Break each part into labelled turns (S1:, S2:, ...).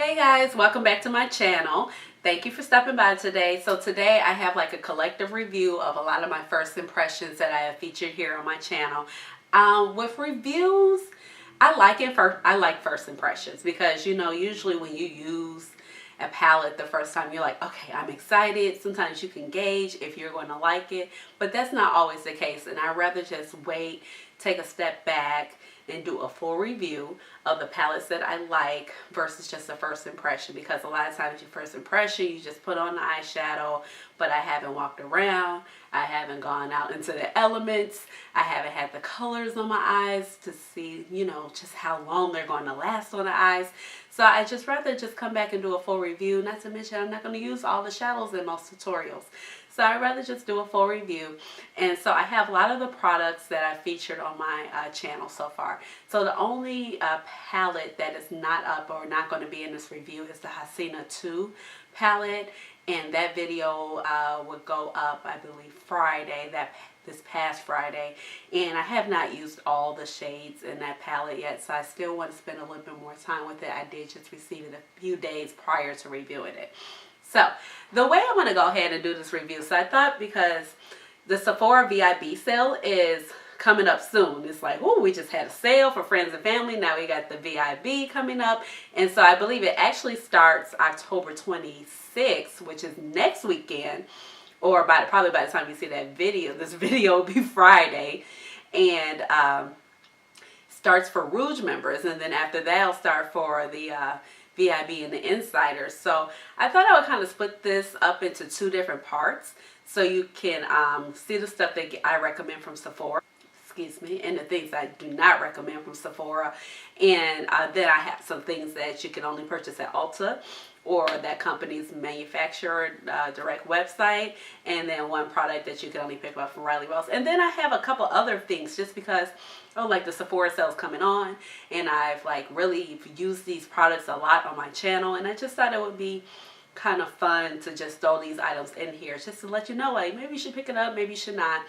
S1: Hey guys, welcome back to my channel. Thank you for stopping by today. So today I have like a collective review of a lot of my first impressions that I have featured here on my channel. With reviews, I like first impressions because, you know, usually when you use a palette the first time, you're like, okay, I'm excited. Sometimes you can gauge if you're going to like it, but that's not always the case. And I'd rather just wait, take a step back, and do a full review of the palettes that I like versus just a first impression, because a lot of times your first impression, you just put on the eyeshadow, but I haven't walked around, I haven't gone out into the elements, I haven't had the colors on my eyes to see, you know, just how long they're going to last on the eyes. So I just rather just come back and do a full review, not to mention I'm not going to use all the shadows in most tutorials. So I'd rather just do a full review. And so I have a lot of the products that I featured on my channel so far. So the only palette that is not up or not going to be in this review is the Hasina 2 palette. And that video would go up, I believe, Friday, this past Friday. And I have not used all the shades in that palette yet, so I still want to spend a little bit more time with it. I did just receive it a few days prior to reviewing it. So the way I'm going to go ahead and do this review, so I thought because the Sephora VIB sale is coming up soon. It's like, oh, we just had a sale for friends and family. Now we got the VIB coming up. And so I believe it actually starts October 26th, which is next weekend, or probably by the time you see that video, this video will be Friday. And starts for Rouge members. And then after that, it'll start for the VIB and the insiders. So I thought I would kind of split this up into two different parts so you can see the stuff that I recommend from Sephora, excuse me, and the things I do not recommend from Sephora. And then I have some things that you can only purchase at Ulta or that company's manufacturer direct website, and then one product that you can only pick up from Riley Wells. And then I have a couple other things just because, oh, like the Sephora sale's coming on, and I've like really used these products a lot on my channel, and I just thought it would be kind of fun to just throw these items in here just to let you know, like, maybe you should pick it up, maybe you should not.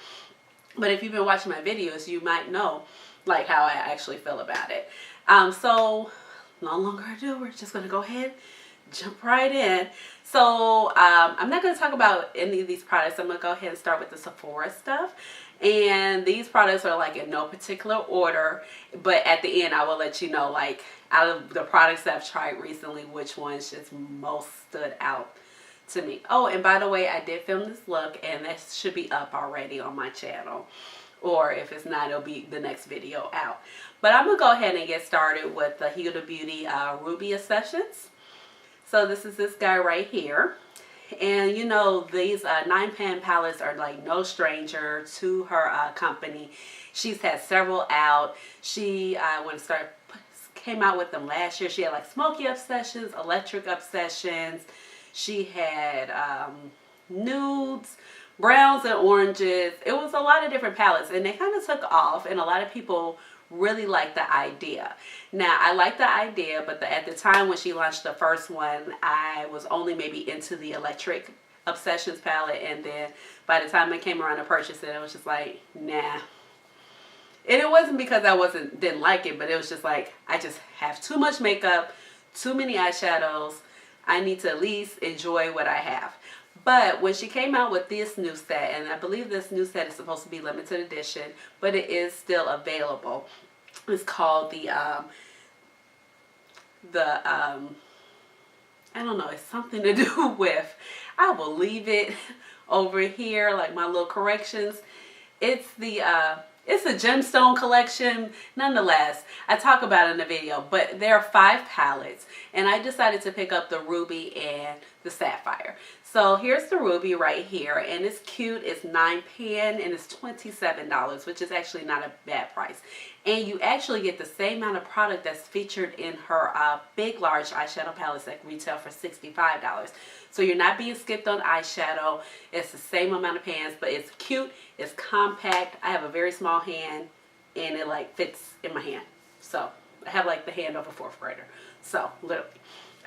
S1: But if you've been watching my videos, you might know like how I actually feel about it. So no longer ado, we're just going to go ahead, jump right in. So I'm not going to talk about any of these products. I'm going to go ahead and start with the Sephora stuff. And these products are like in no particular order, but at the end I will let you know, like, out of the products that I've tried recently, which ones just most stood out to me. Oh, and by the way, I did film this look, and that should be up already on my channel, or if it's not, it'll be the next video out. But I'm gonna go ahead and get started with the Huda Beauty Ruby Sessions. So this is this guy right here. And you know, these 9-pan palettes are like no stranger to her company. She's had several out. She came out with them last year. She had like smoky obsessions, electric obsessions. She had nudes, browns, and oranges. It was a lot of different palettes, and they kind of took off, and a lot of people really liked the idea. Now, I like the idea, but at the time when she launched the first one, I was only maybe into the electric obsessions palette, and then by the time I came around to purchase it, I was just like, nah. And it wasn't because I didn't like it, but it was just like, I just have too much makeup, too many eyeshadows. I need to at least enjoy what I have. But when she came out with this new set, and I believe this new set is supposed to be limited edition, but it is still available. It's called I don't know, it's something to do with, I will leave it over here, like my little corrections. It's it's a gemstone collection. Nonetheless, I talk about it in the video, but there are 5 palettes, and I decided to pick up the Ruby and the Sapphire. So here's the Ruby right here, and it's cute. It's 9-pan, and it's $27, which is actually not a bad price. And you actually get the same amount of product that's featured in her big, large eyeshadow palettes that retail for $65. So you're not being skipped on eyeshadow. It's the same amount of pans, but it's cute. It's compact. I have a very small hand, and it like fits in my hand. So I have like the hand of a 4th grader. So literally,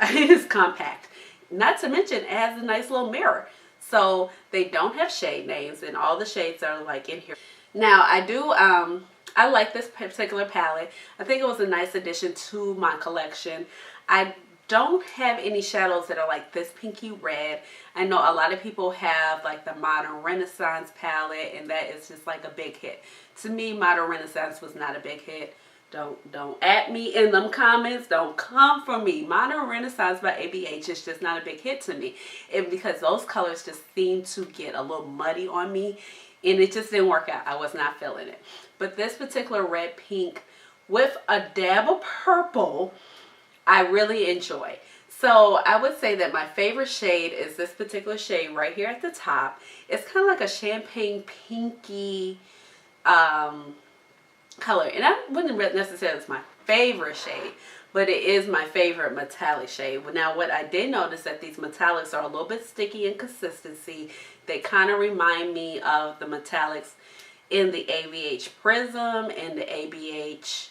S1: it's compact. Not to mention, it has a nice little mirror. So they don't have shade names, and all the shades are like in here. Now I like this particular palette. I think it was a nice addition to my collection. I don't have any shadows that are like this pinky red. I know a lot of people have like the Modern Renaissance palette, and that is just like a big hit. To me, Modern Renaissance was not a big hit. Don't at me in them comments. Don't come for me. Modern Renaissance by ABH is just not a big hit to me. And because those colors just seem to get a little muddy on me, and it just didn't work out. I was not feeling it. But this particular red pink with a dab of purple, I really enjoy. So I would say that my favorite shade is this particular shade right here at the top. It's kind of like a champagne pinky color, and I wouldn't necessarily it's my favorite shade, but it is my favorite metallic shade. Now what I did notice that these metallics are a little bit sticky in consistency. They kind of remind me of the metallics in the ABH Prism and the ABH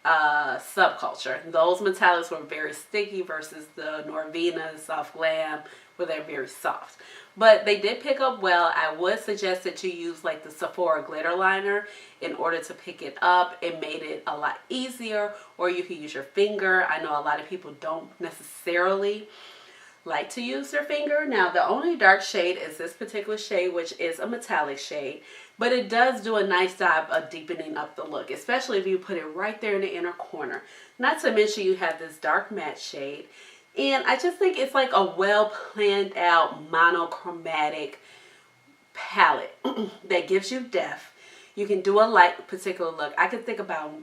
S1: Subculture. Those metallics were very sticky versus the Norvina Soft Glam, where they're very soft. But they did pick up well. I would suggest that you use like the Sephora glitter liner in order to pick it up. It made it a lot easier, or you can use your finger. I know a lot of people don't necessarily like to use their finger. Now the only dark shade is this particular shade, which is a metallic shade, but it does do a nice job of deepening up the look, especially if you put it right there in the inner corner. Not to mention you have this dark matte shade. And I just think it's like a well planned out monochromatic palette that gives you depth. You can do a light particular look. I could think about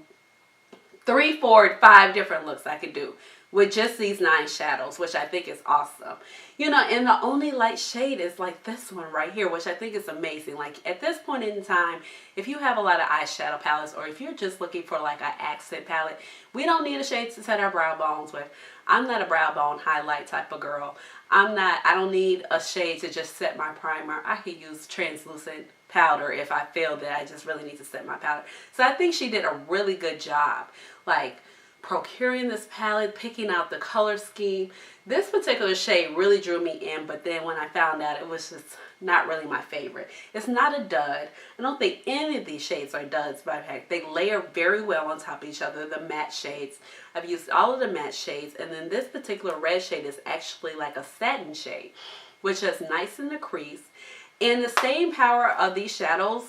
S1: 3, 4, 5 different looks I could do with just these 9 shadows, which I think is awesome. You know, and the only light shade is like this one right here, which I think is amazing. Like at this point in time, if you have a lot of eyeshadow palettes, or if you're just looking for like an accent palette, we don't need a shade to set our brow bones with. I'm not a brow bone highlight type of girl. I don't need a shade to just set my primer. I could use translucent powder if I feel that I just really need to set my powder. So I think she did a really good job, like procuring this palette, picking out the color scheme. This particular shade really drew me in, but then when I found out, it was just not really my favorite. It's not a dud. I don't think any of these shades are duds by fact. They layer very well on top of each other, the matte shades. I've used all of the matte shades, and then this particular red shade is actually like a satin shade, which is nice in the crease. And the staying power of these shadows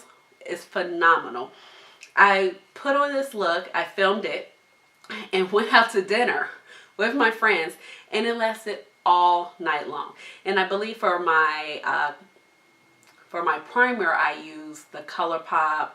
S1: is phenomenal. I put on this look, I filmed it, and went out to dinner with my friends, and it lasted all night long. And I believe for my primer, I used the ColourPop,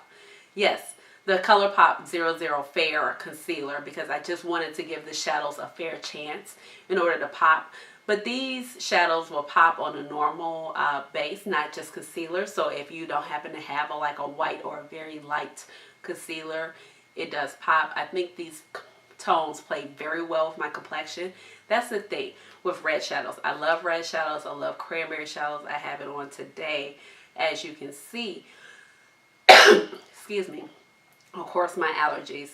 S1: yes, the ColourPop 00 Fair Concealer, because I just wanted to give the shadows a fair chance in order to pop. But these shadows will pop on a normal base, not just concealer. So if you don't happen to have like a white or a very light concealer, it does pop. I think these tones play very well with my complexion. That's the thing with red shadows. I love red shadows. I love cranberry shadows. I have it on today, as you can see. Excuse me. Of course, my allergies.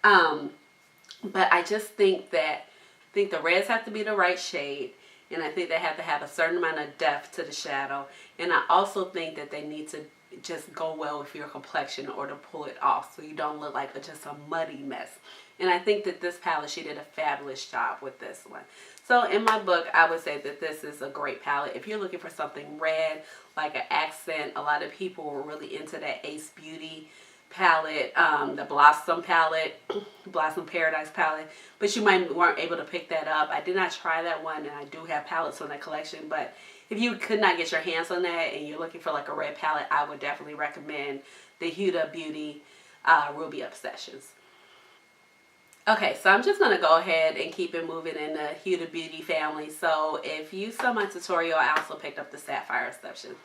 S1: But I just think that the reds have to be the right shade, and I think they have to have a certain amount of depth to the shadow. And I also think that they need to just go well with your complexion in order to pull it off, so you don't look like just a muddy mess. And I think that this palette, she did a fabulous job with this one. So in my book, I would say that this is a great palette. If you're looking for something red, like an accent, a lot of people were really into that Ace Beauty palette, the Blossom palette, Blossom Paradise palette, but you weren't able to pick that up. I did not try that one, and I do have palettes on that collection, but if you could not get your hands on that and you're looking for like a red palette, I would definitely recommend the Huda Beauty Ruby Obsessions. Okay, so I'm just going to go ahead and keep it moving in the Huda Beauty family. So if you saw my tutorial, I also picked up the Sapphire Obsessions.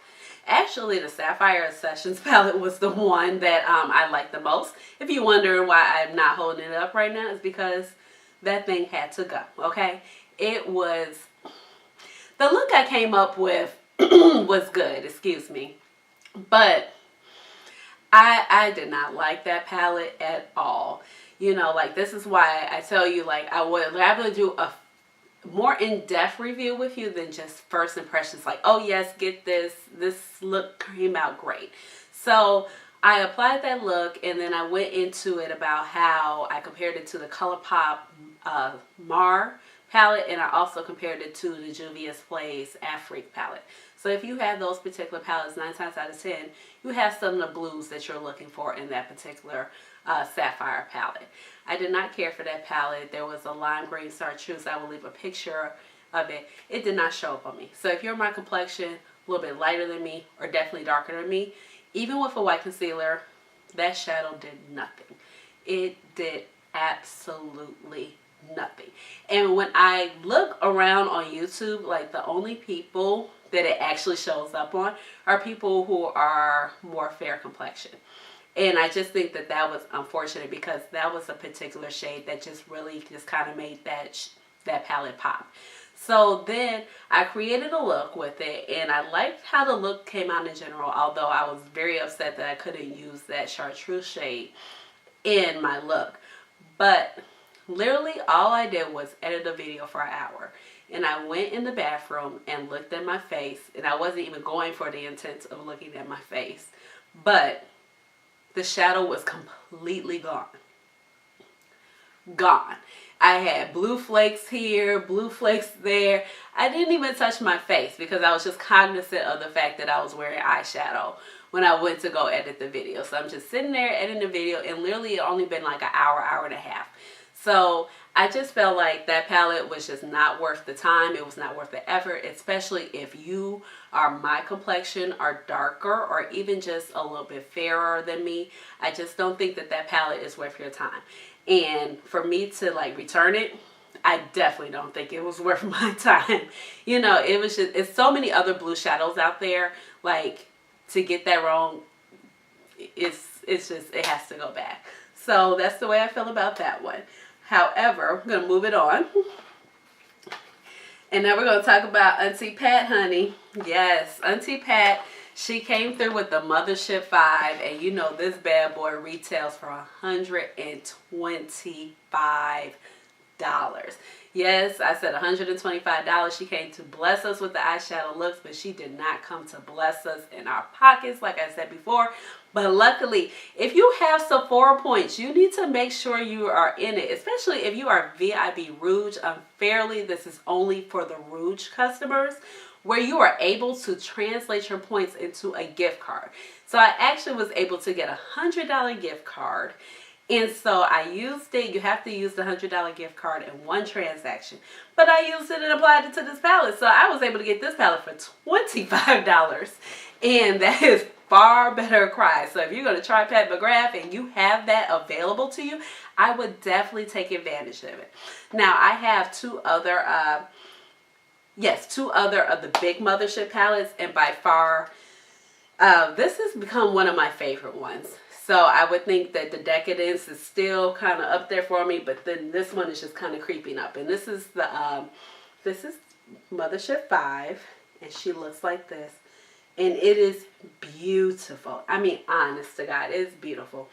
S1: Actually, the Sapphire Obsessions palette was the one that I liked the most. If you're wondering why I'm not holding it up right now, it's because that thing had to go, okay? It was, the look I came up with was good, excuse me. But I did not like that palette at all. You know, like, this is why I tell you, like, I would rather do a more in-depth review with you than just first impressions. Like, oh yes, get this. This look came out great. So I applied that look, and then I went into it about how I compared it to the ColourPop Mar palette, and I also compared it to the Juvia's Place Afrique palette. So if you have those particular palettes, 9 times out of 10, you have some of the blues that you're looking for in that particular Sapphire palette. I did not care for that palette. There was a lime green chartreuse. I will leave a picture of it. It did not show up on me. So if you're my complexion, a little bit lighter than me, or definitely darker than me, even with a white concealer, that shadow did nothing. It did absolutely nothing. And when I look around on YouTube, like the only people that it actually shows up on are people who are more fair complexion. And I just think that that was unfortunate, because that was a particular shade that just really just kind of made that palette pop. So then I created a look with it, and I liked how the look came out in general, although I was very upset that I couldn't use that chartreuse shade in my look. But literally all I did was edit a video for an hour. And I went in the bathroom and looked at my face, and I wasn't even going for the intent of looking at my face. But the shadow was completely gone. Gone. I had blue flakes here, blue flakes there. I didn't even touch my face because I was just cognizant of the fact that I was wearing eyeshadow when I went to go edit the video. So I'm just sitting there editing the video, and literally it only been like an hour, hour and a half. So I just felt like that palette was just not worth the time. It was not worth the effort, especially if you are my complexion, are darker, or even just a little bit fairer than me. I just don't think that that palette is worth your time. And for me to like return it, I definitely don't think it was worth my time. You know, it was just, it's so many other blue shadows out there. Like, to get that wrong, it's just, it has to go back. So that's the way I feel about that one. However, I'm going to move it on. And now we're going to talk about Auntie Pat, honey. Yes, Auntie Pat, she came through with the Mothership 5. And you know this bad boy retails for $125. Yes, I said $125. She came to bless us with the eyeshadow looks, but she did not come to bless us in our pockets, like I said before. But luckily, if you have Sephora points, you need to make sure you are in it, especially if you are VIB Rouge. Unfairly, this is only for the Rouge customers, where you are able to translate your points into a gift card. So I actually was able to get a $100 gift card. And so I used it. You have to use the $100 gift card in one transaction. But I used it and applied it to this palette. So I was able to get this palette for $25. And that is far better price. So if you're going to try Pat McGrath and you have that available to you, I would definitely take advantage of it. Now I have two other of the big Mothership palettes. And by far, this has become one of my favorite ones. So I would think that the Decadence is still kind of up there for me, but then this one is just kind of creeping up. And this is the Mothership 5, and she looks like this, and it is beautiful. I mean, honest to God, it's beautiful.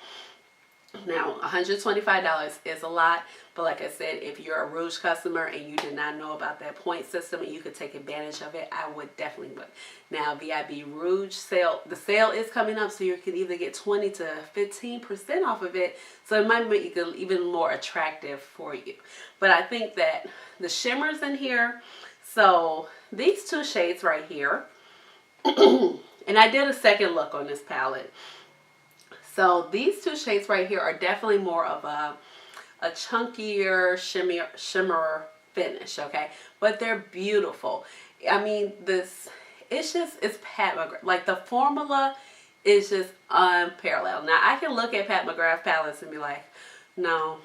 S1: Now, $125 is a lot, but like I said, if you're a Rouge customer and you did not know about that point system and you could take advantage of it, I would definitely would. Now, VIB Rouge sale, the sale is coming up, so you can either get 20 to 15% off of it, so it might make it even more attractive for you. But I think that the shimmers in here, so these two shades right here, and I did a second look on this palette. So these two shades right here are definitely more of a chunkier shimmer finish, okay? But they're beautiful. I mean, it's Pat McGrath. Like, the formula is just unparalleled. Now, I can look at Pat McGrath palettes and be like, no,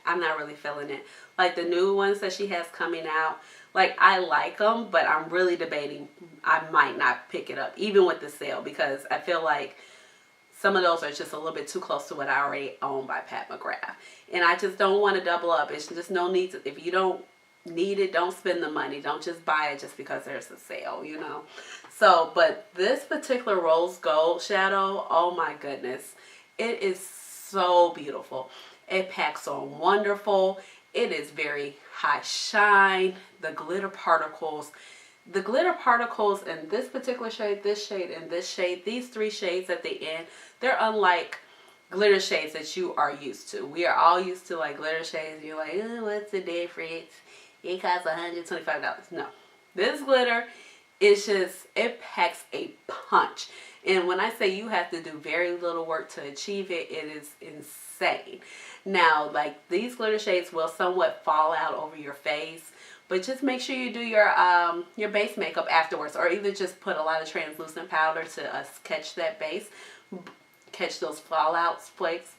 S1: I'm not really feeling it. Like, the new ones that she has coming out, like, I like them, but I'm really debating I might not pick it up, even with the sale, because I feel like some of those are just a little bit too close to what I already own by Pat McGrath. And I just don't want to double up. It's just no need to. If you don't need it, don't spend the money. Don't just buy it just because there's a sale, you know. So, but this particular rose gold shadow, oh my goodness. It is so beautiful. It packs on wonderful. It is very high shine. The glitter particles in this particular shade, this shade, and this shade, these three shades at the end, they're unlike glitter shades that you are used to. We are all used to like glitter shades. You're like, oh, what's the difference? it costs $125. No, this glitter, it's just, it packs a punch. And when I say you have to do very little work to achieve it, it is insane. Now, like, these glitter shades will somewhat fall out over your face, but just make sure you do your base makeup afterwards, or either just put a lot of translucent powder to catch that base, catch those fallout flakes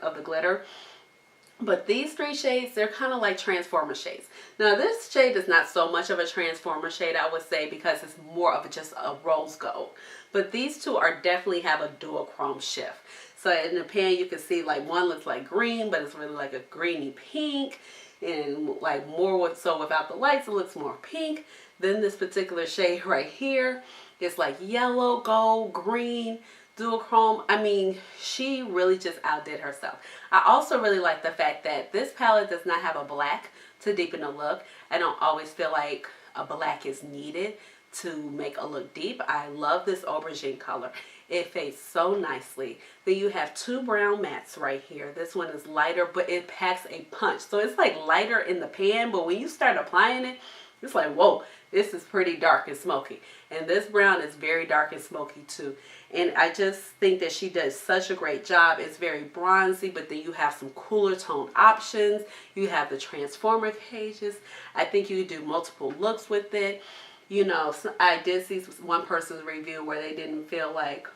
S1: of the glitter. But these three shades, they're kind of like transformer shades. Now, this shade is not so much of a transformer shade, I would say, because it's more of just a rose gold. But these two are definitely have a duochrome shift. So in the pan, you can see like one looks like green, but it's really like a greeny pink. And like more so without the lights, it looks more pink. Then this particular shade right here, it's like yellow, gold, green, duochrome. I mean, she really just outdid herself. I also really like the fact that this palette does not have a black to deepen the look. I don't always feel like a black is needed to make a look deep. I love this aubergine color. It fades so nicely. Then you have two brown mattes right here. This one is lighter, but it packs a punch. So it's like lighter in the pan, but when you start applying it, it's like, whoa, this is pretty dark and smoky. And this brown is very dark and smoky too. And I just think that she does such a great job. It's very bronzy, but then you have some cooler tone options. You have the transformer cages. I think you do multiple looks with it. You know, I did see one person's review where they didn't feel like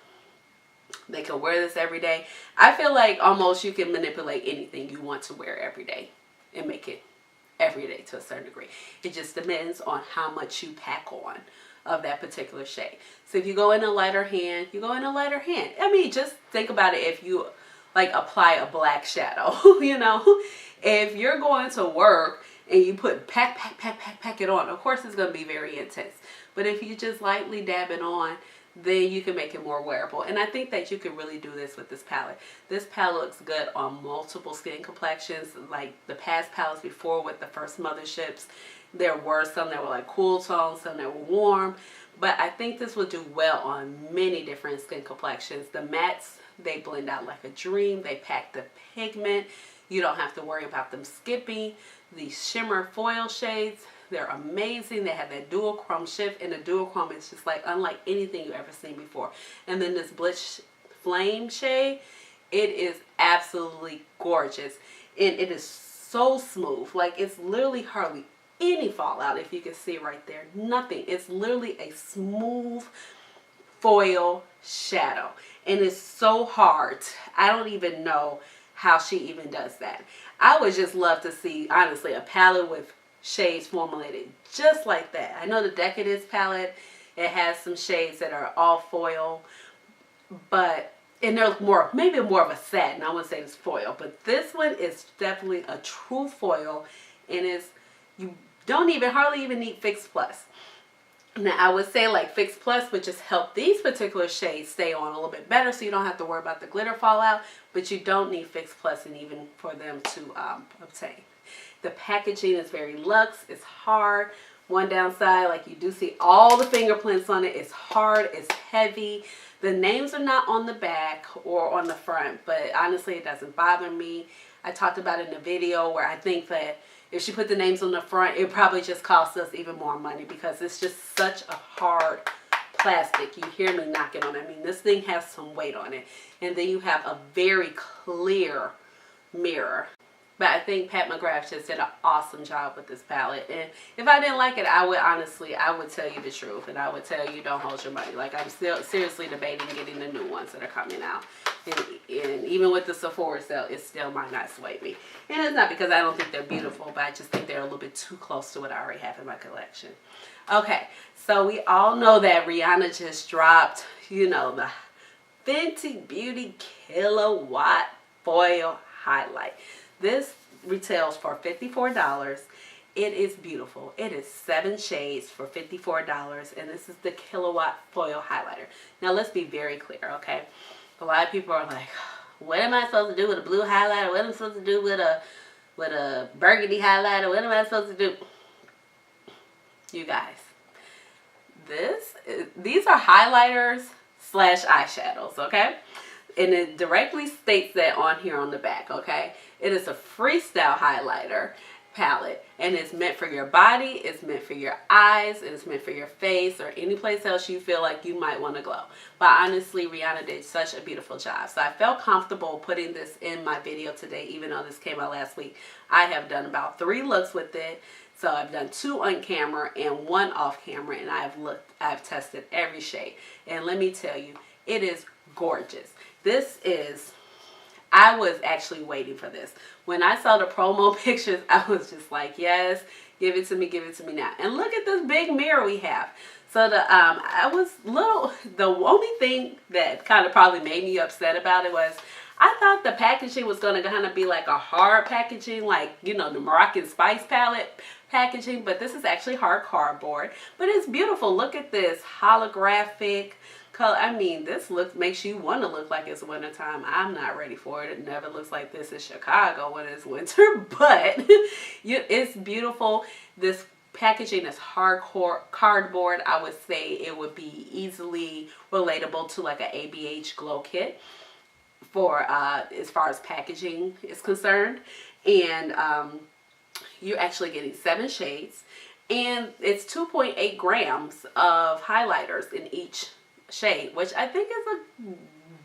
S1: they could wear this every day. I feel like almost you can manipulate anything you want to wear every day and make it every day to a certain degree. It just depends on how much you pack on of that particular shade. So if you go in a lighter hand, you go in a lighter hand. I mean, just think about it. If you like apply a black shadow, you know, if you're going to work and you put pack it on, of course it's going to be very intense. But if you just lightly dab it on, then you can make it more wearable. And I think that you can really do this with this palette. This palette looks good on multiple skin complexions, like the past palettes before with the first Motherships. There were some that were like cool tones, some that were warm. But I think this would do well on many different skin complexions. The mattes, they blend out like a dream. They pack the pigment. You don't have to worry about them skipping. These shimmer foil shades, they're amazing. They have that duochrome shift, and the duochrome is just like unlike anything you've ever seen before. And then this Blitz Flame shade, it is absolutely gorgeous. And it is so smooth. Like, it's literally hardly any fallout, if you can see right there. Nothing. It's literally a smooth foil shadow. And it's so hard. I don't even know how she even does that. I would just love to see, honestly, a palette with shades formulated just like that. I know the Decadence palette, it has some shades that are all foil, but, and they're more, maybe more of a satin. I wouldn't say it's foil, but this one is definitely a true foil, and you don't hardly even need Fix Plus. Now, I would say like Fix Plus would just help these particular shades stay on a little bit better, so you don't have to worry about the glitter fallout, but you don't need Fix Plus and even for them to obtain. The packaging is very luxe. It's hard. One downside, like you do see all the fingerprints on it. It's hard. It's heavy. The names are not on the back or on the front, but honestly, it doesn't bother me. I talked about it in a video where I think that if she put the names on the front, it probably just costs us even more money because it's just such a hard plastic. You hear me knocking on it. I mean, this thing has some weight on it. And then you have a very clear mirror. But I think Pat McGrath just did an awesome job with this palette. And if I didn't like it, I would tell you the truth. And I would tell you don't hold your money. Like, I'm still seriously debating getting the new ones that are coming out. And even with the Sephora sale, it still might not sway me. And it's not because I don't think they're beautiful, but I just think they're a little bit too close to what I already have in my collection. Okay, so we all know that Rihanna just dropped, you know, the Fenty Beauty Killawatt Foil Highlight. This retails for $54. It is beautiful. It is 7 shades for $54, and this is the Killawatt Foil Highlighter. Now, let's be very clear, okay? A lot of people are like, what am I supposed to do with a blue highlighter? What am I supposed to do with a burgundy highlighter? What am I supposed to do? You guys, these are highlighters / eyeshadows, okay? And it directly states that on here on the back, okay? It is a Freestyle highlighter. palette, and it's meant for your body, it's meant for your eyes, and it's meant for your face or any place else you feel like you might want to glow. But honestly, Rihanna did such a beautiful job, so I felt comfortable putting this in my video today. Even though this came out last week, I have done about 3 looks with it. So I've done 2 on camera and 1 off camera, and I've tested every shade, and let me tell you, it is gorgeous. I was actually waiting for this. When I saw the promo pictures, I was just like, yes, give it to me now. And look at this big mirror we have. So the only thing that kind of probably made me upset about it was I thought the packaging was going to kind of be like a hard packaging, like, you know, the Moroccan Spice palette packaging, but this is actually hard cardboard. But it's beautiful. Look at this holographic color. I mean, this makes you want to look like it's wintertime. I'm not ready for it. It never looks like this in Chicago when it's winter, but it's beautiful. This packaging is hardcore cardboard. I would say it would be easily relatable to like an ABH glow kit for as far as packaging is concerned. And you're actually getting 7 shades, and it's 2.8 grams of highlighters in each shade, which I think is a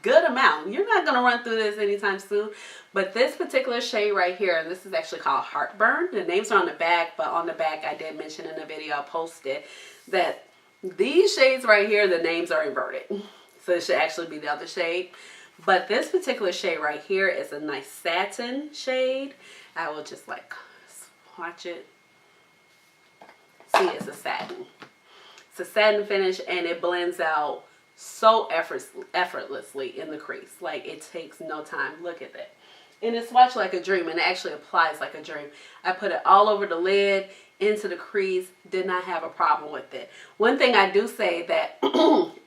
S1: good amount. You're not going to run through this anytime soon, but this particular shade right here, and this is actually called Heartburn. The names are on the back, but on the back I did mention in the video I posted that these shades right here, the names are inverted, so it should actually be the other shade. But this particular shade right here is a nice satin shade. I will just like swatch it. See, it's a satin. It's a satin finish, and it blends out so effortlessly in the crease. Like, it takes no time. Look at that. And it's swatched like a dream, and it actually applies like a dream. I put it all over the lid, into the crease, did not have a problem with it. One thing I do say that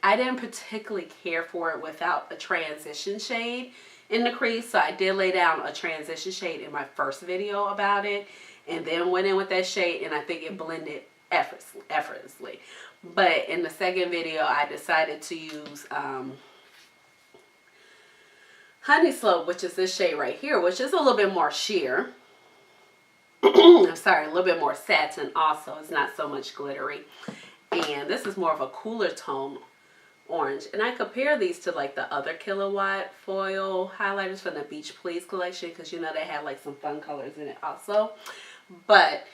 S1: I didn't particularly care for it without a transition shade in the crease, so I did lay down a transition shade in my first video about it, and then went in with that shade, and I think it blended effortlessly. But in the second video, I decided to use Honey Slope, which is this shade right here, which is a little bit more sheer. I'm sorry, a little bit more satin also. It's not so much glittery. And this is more of a cooler tone orange. And I compare these to like the other Killawatt foil highlighters from the Beach Please collection, because you know they have like some fun colors in it also. But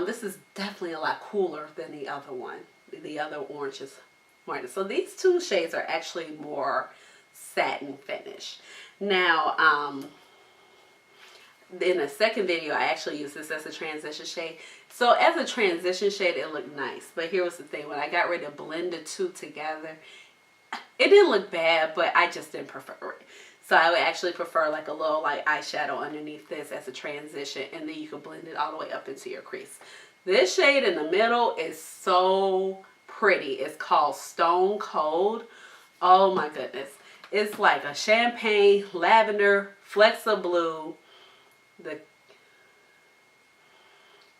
S1: this is definitely a lot cooler than the other one. The other orange is more. So these 2 shades are actually more satin finish. Now, in the second video, I actually used this as a transition shade. So as a transition shade, it looked nice. But here was the thing. When I got ready to blend the 2 together, it didn't look bad, but I just didn't prefer it. So I would actually prefer like a little like eyeshadow underneath this as a transition, and then you can blend it all the way up into your crease. This shade in the middle is so pretty. It's called Stone Cold. Oh my goodness. It's like a champagne, lavender, flexa blue.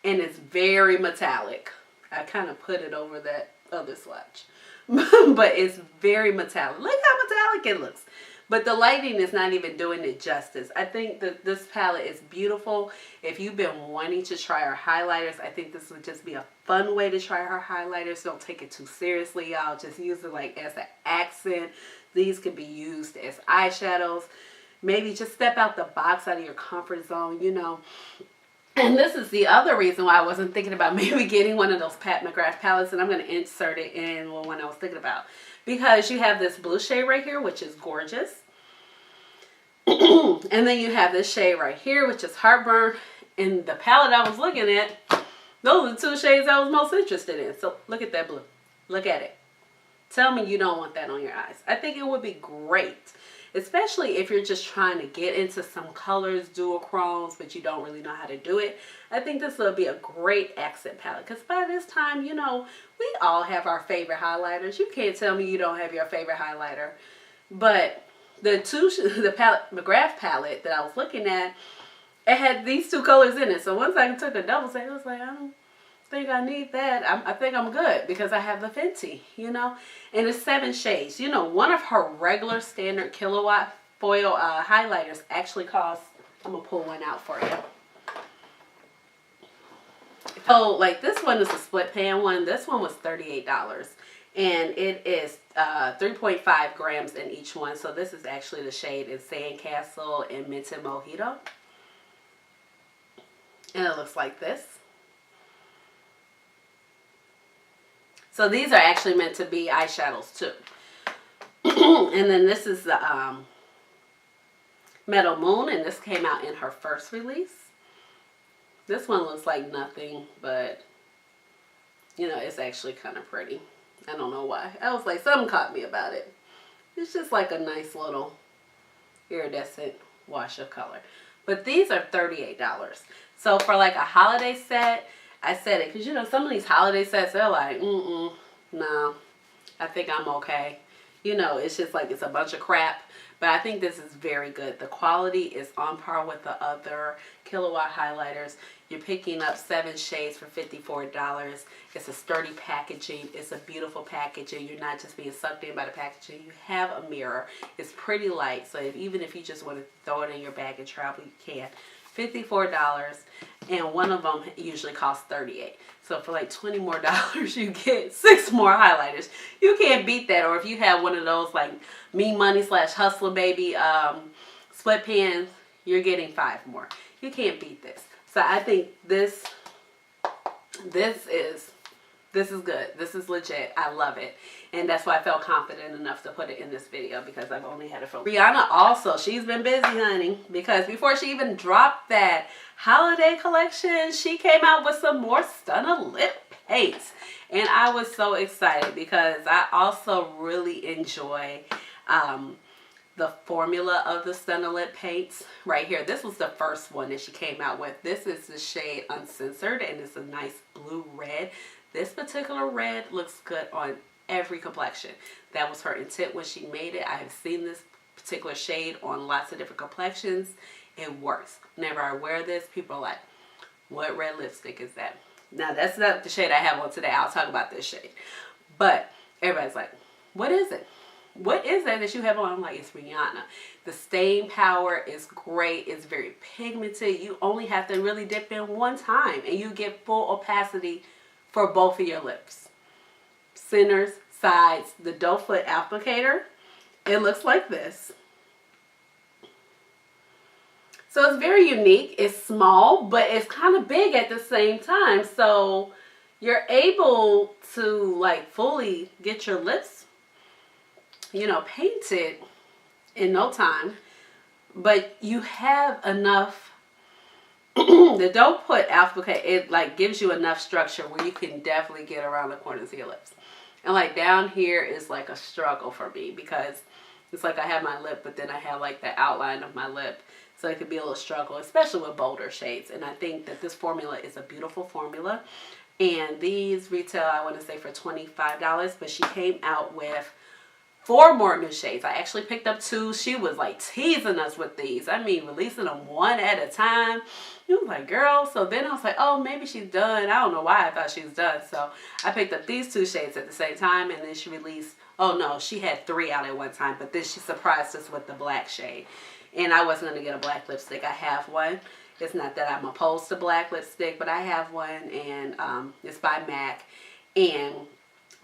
S1: And it's very metallic. I kind of put it over that other swatch. But it's very metallic. Look how metallic it looks. But the lighting is not even doing it justice. I think that this palette is beautiful. If you've been wanting to try her highlighters, I think this would just be a fun way to try her highlighters. Don't take it too seriously, y'all. Just use it like as an accent. These can be used as eyeshadows. Maybe just step out the box, out of your comfort zone, you know. And this is the other reason why I wasn't thinking about maybe getting one of those Pat McGrath palettes, and I'm going to insert it in the one I was thinking about. Because you have this blue shade right here, which is gorgeous. And then you have this shade right here, which is Heartburn. And the palette I was looking at, those are the 2 shades I was most interested in. So look at that blue. Look at it. Tell me you don't want that on your eyes. I think it would be great. Especially if you're just trying to get into some colors, duochromes, but you don't really know how to do it. I think this will be a great accent palette. Because by this time, you know, we all have our favorite highlighters. You can't tell me you don't have your favorite highlighter. But the McGrath palette that I was looking at, it had these 2 colors in it. So once I took a double take, I was like, I don't think I need that. I think I'm good because I have the Fenty, you know. And it's 7 shades. You know, one of her regular standard Killawatt foil highlighters actually costs, I'm going to pull one out for you. So like this one is a split pan one. This one was $38. And it is 3.5 grams in each one. So this is actually the shade in Sandcastle and Minted Mojito. And it looks like this. So these are actually meant to be eyeshadows too. And then this is the Metal Moon, and this came out in her first release. This one looks like nothing, but you know, it's actually kind of pretty. I don't know why. I was like, something caught me about it. It's just like a nice little iridescent wash of color. But these are $38. So for like a holiday set, I said it because, you know, some of these holiday sets, they're like, no, I think I'm okay. You know, it's just like it's a bunch of crap. But I think this is very good. The quality is on par with the other Killawatt highlighters. You're picking up 7 shades for $54. It's a sturdy packaging. It's a beautiful packaging. You're not just being sucked in by the packaging. You have a mirror. It's pretty light. So even if you just want to throw it in your bag and travel, you can. $54, and one of them usually costs $38. So for like $20 more, you get 6 more highlighters. You can't beat that. Or if you have one of those like Me Money / Hustler Baby split pans, you're getting 5 more. You can't beat this. So I think this is good. This is legit. I love it. And that's why I felt confident enough to put it in this video, because I've only had it for Rihanna. Also, she's been busy, honey, because before she even dropped that holiday collection, she came out with some more Stunna lip paints. And I was so excited because I also really enjoy the formula of the Stunna lip paints right here. This was the first one that she came out with. This is the shade Uncensored, and it's a nice blue red. This particular red looks good on every complexion. That was her intent when she made it. I have seen this particular shade on lots of different complexions. It works. Whenever I wear this, people are like, what red lipstick is that? Now, that's not the shade I have on today. I'll talk about this shade. But everybody's like, what is it? What is that you have on? I'm like, it's Rihanna. The staying power is great. It's very pigmented. You only have to really dip in one time, and you get full opacity for both of your lips. Centers, sides, the doe foot applicator. It looks like this. So it's very unique. It's small, but it's kind of big at the same time. So you're able to like fully get your lips, you know, painted in no time. But you have enough. The doe foot applicator, it like gives you enough structure where you can definitely get around the corners of your lips. And like down here is like a struggle for me, because it's like I have my lip, but then I have like the outline of my lip. So it could be a little struggle, especially with bolder shades. And I think that this formula is a beautiful formula. And these retail, I want to say, for $25. But she came out with 4 more new shades. I actually picked up 2. She was like teasing us with these. I mean, releasing them one at a time. You was like, girl. So then I was like, oh, maybe she's done. I don't know why I thought she was done. So I picked up these 2 shades at the same time. And then she released, oh no, she had 3 out at one time. But then she surprised us with the black shade. And I wasn't going to get a black lipstick. I have one. It's not that I'm opposed to black lipstick, but I have one. And it's by MAC. And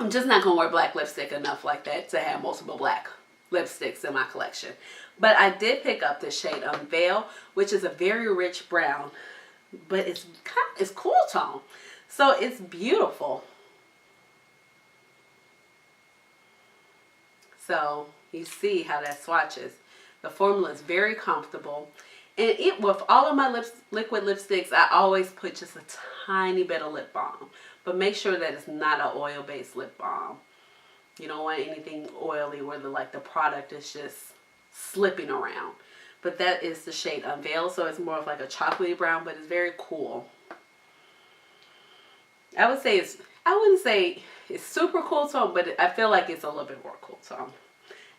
S1: I'm just not going to wear black lipstick enough like that to have multiple black lipsticks in my collection. But I did pick up this shade Unveil, which is a very rich brown, but it's cool tone. So it's beautiful. So you see how that swatches. The formula is very comfortable. And with all of my liquid lipsticks, I always put just a tiny bit of lip balm. But make sure that it's not an oil-based lip balm. You don't want anything oily where the product is just slipping around. But that is the shade Unveil. So it's more of like a chocolatey brown, but it's very cool. I wouldn't say it's super cool tone, but I feel like it's a little bit more cool tone.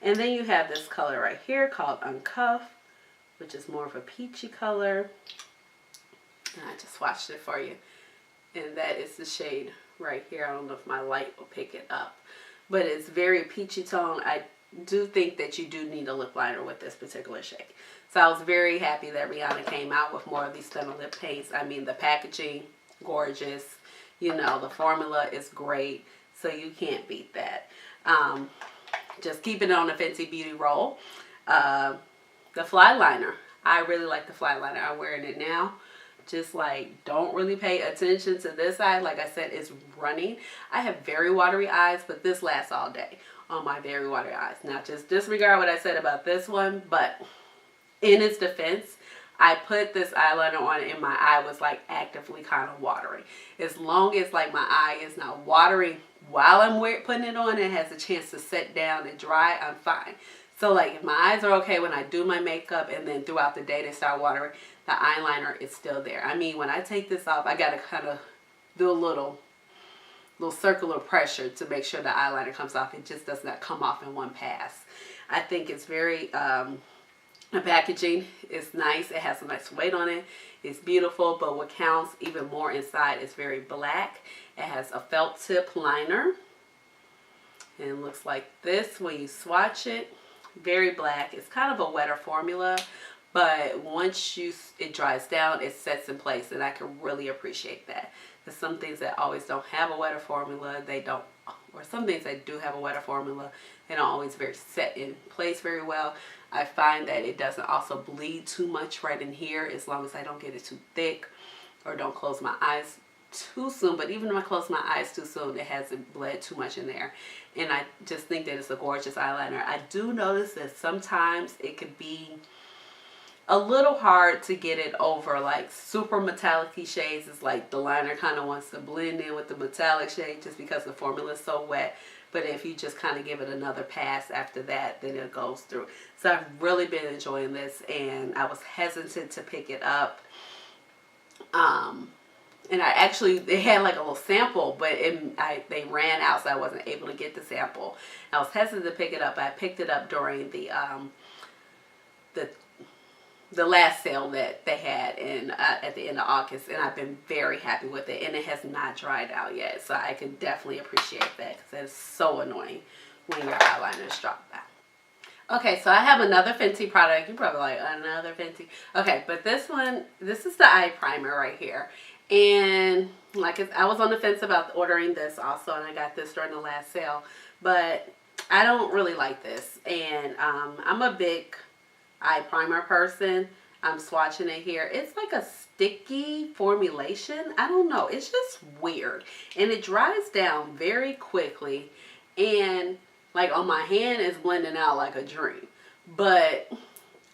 S1: And then you have this color right here called Uncuffed, which is more of a peachy color. And I just swatched it for you. And that is the shade right here. I don't know if my light will pick it up. But it's very peachy tone. I do think that you do need a lip liner with this particular shade. So I was very happy that Rihanna came out with more of these Stunna lip paints. I mean, the packaging gorgeous. You know, the formula is great, so you can't beat that. Just keep it on the Fenty Beauty roll. The fly liner. I really like the fly liner. I'm wearing it now. Just like, don't really pay attention to this eye. Like I said, it's running. I have very watery eyes, but this lasts all day on my very watery eyes. Now, just disregard what I said about this one, but in its defense, I put this eyeliner on and my eye was like actively kind of watering. As long as like my eye is not watering while I'm putting it on, it has a chance to set down and dry, I'm fine. So like if my eyes are okay when I do my makeup and then throughout the day they start watering, the eyeliner is still there. I mean, when I take this off, I gotta kind of do a little circular pressure to make sure the eyeliner comes off. It just does not come off in one pass. I think it's very, the packaging is nice. It has a nice weight on it. It's beautiful, but what counts even more inside is very black. It has a felt tip liner. And it looks like this when you swatch it. Very black. It's kind of a wetter formula, but once it dries down, it sets in place, and I can really appreciate that. There's some things that always don't have a wetter formula, or some things that do have a wetter formula, they don't always set in place very well. I find that it doesn't also bleed too much right in here, as long as I don't get it too thick or don't close my eyes too soon. But even if I close my eyes too soon, it hasn't bled too much in there, and I just think that it's a gorgeous eyeliner. I do notice that sometimes it could be a little hard to get it over like super metallic-y shades. It's like the liner kind of wants to blend in with the metallic shade just because the formula is so wet. But if you just kind of give it another pass after that, then it goes through. So I've really been enjoying this, and I was hesitant to pick it up. And they had like a little sample, but they ran out, so I wasn't able to get the sample. I was hesitant to pick it up. I picked it up during the last sale that they had at the end of August, and I've been very happy with it, and it has not dried out yet, so I can definitely appreciate that, because it's so annoying when your eyeliners drop out. Okay, so I have another Fenty product. You're probably like, another Fenty. Okay, but this is the eye primer right here. And like I was on the fence about ordering this also, and I got this during the last sale, but I don't really like this. And I'm a big eye primer person. I'm swatching it here. It's like a sticky formulation. I don't know. It's just weird. And it dries down very quickly. And like on my hand, it's blending out like a dream. But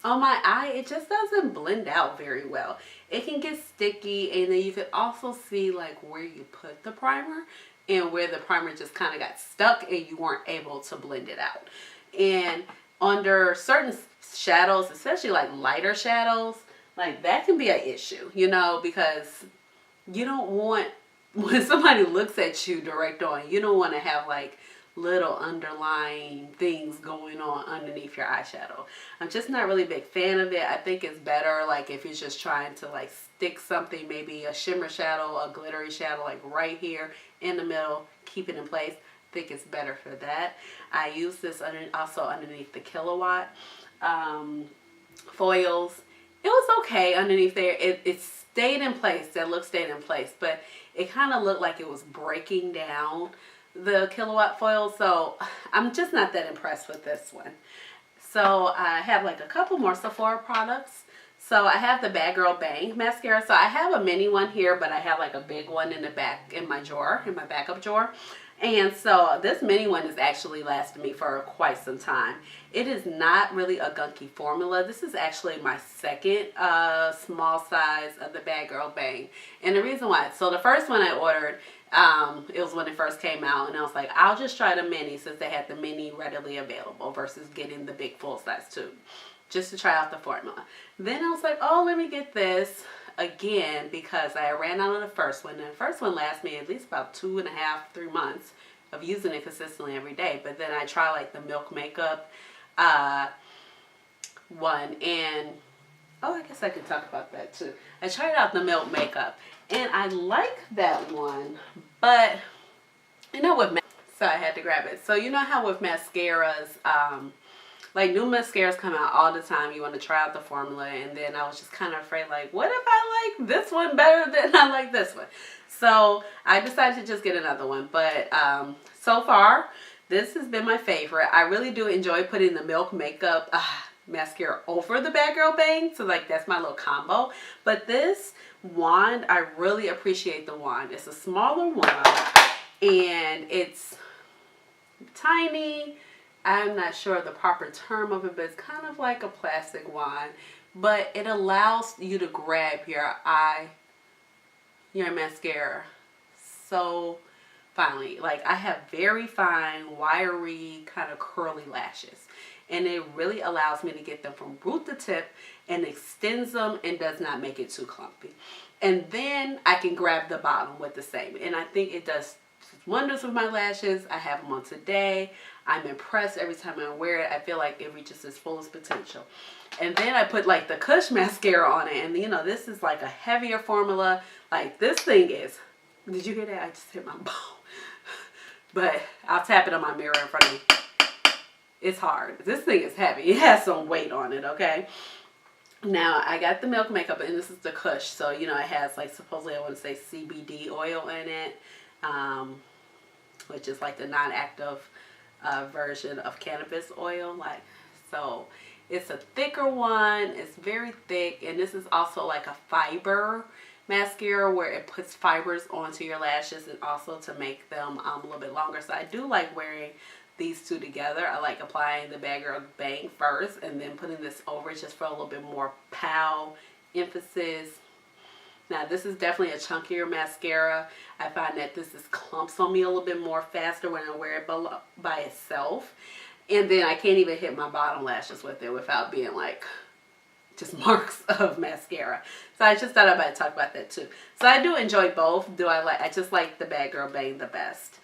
S1: on my eye, it just doesn't blend out very well. It can get sticky, and then you can also see like where you put the primer and where the primer just kind of got stuck and you weren't able to blend it out. And under certain shadows, especially like lighter shadows, like that can be an issue, you know, because you don't want, when somebody looks at you direct on, you don't want to have like little underlying things going on underneath your eyeshadow. I'm just not really a big fan of it. I think it's better like if you're just trying to like stick something, maybe a shimmer shadow, a glittery shadow, like right here in the middle, keep it in place. I think it's better for that. I use this also underneath the Killawatt foils. It was okay underneath there. It stayed in place. That look stayed in place, but it kind of looked like it was breaking down the Killawatt foil, so I'm just not that impressed with this one. So I have like a couple more Sephora products. So I have the BADgal Bang mascara. So I have a mini one here, but I have like a big one in the back in my drawer, in my backup drawer. And so this mini one has actually lasted me for quite some time. It is not really a gunky formula. This is actually my second small size of the BADgal Bang. And the reason why, so the first one I ordered, it was when it first came out, and I was like, I'll just try the mini since they had the mini readily available versus getting the big full size tube, just to try out the formula. Then I was like, oh, let me get this again because I ran out of the first one. And the first one lasted me at least about 2.5, 3 months of using it consistently every day. But then I tried like the Milk Makeup one, and oh, I guess I could talk about that too. I tried out the Milk Makeup, and I like that one, but you know what, so I had to grab it. So you know how with mascaras, Like, new mascaras come out all the time. You want to try out the formula. And then I was just kind of afraid, like, what if I like this one better than I like this one? So I decided to just get another one. But so far, this has been my favorite. I really do enjoy putting the Milk Makeup mascara over the BADgal Bang. So, like, that's my little combo. But this wand, I really appreciate the wand. It's a smaller wand. And it's tiny. I'm not sure the proper term of it, but it's kind of like a plastic wand. But it allows you to grab your mascara so finely. Like, I have very fine, wiry, kind of curly lashes. And it really allows me to get them from root to tip and extends them and does not make it too clumpy. And then I can grab the bottom with the same. And I think it does wonders with my lashes. I have them on today. I'm impressed every time I wear it. I feel like it reaches its fullest potential. And then I put like the KUSH mascara on it. And you know, this is like a heavier formula. Like, this thing is, did you hear that? I just hit my bone. But I'll tap it on my mirror in front of me. It's hard. This thing is heavy. It has some weight on it, okay? Now, I got the Milk Makeup, and this is the KUSH. So, you know, it has, like, supposedly, I want to say CBD oil in it, which is like the non-active version of cannabis oil. Like, so it's a thicker one. It's very thick, and this is also like a fiber mascara where it puts fibers onto your lashes and also to make them a little bit longer. So I do like wearing these two together. I like applying the BADgal Bang first and then putting this over just for a little bit more pow emphasis. Now, this is definitely a chunkier mascara. I find that this is clumps on me a little bit more faster when I wear it by itself. And then I can't even hit my bottom lashes with it without being like just marks of mascara. So I just thought I might talk about that too. So I do enjoy both. I just like the BADgal Bang the best.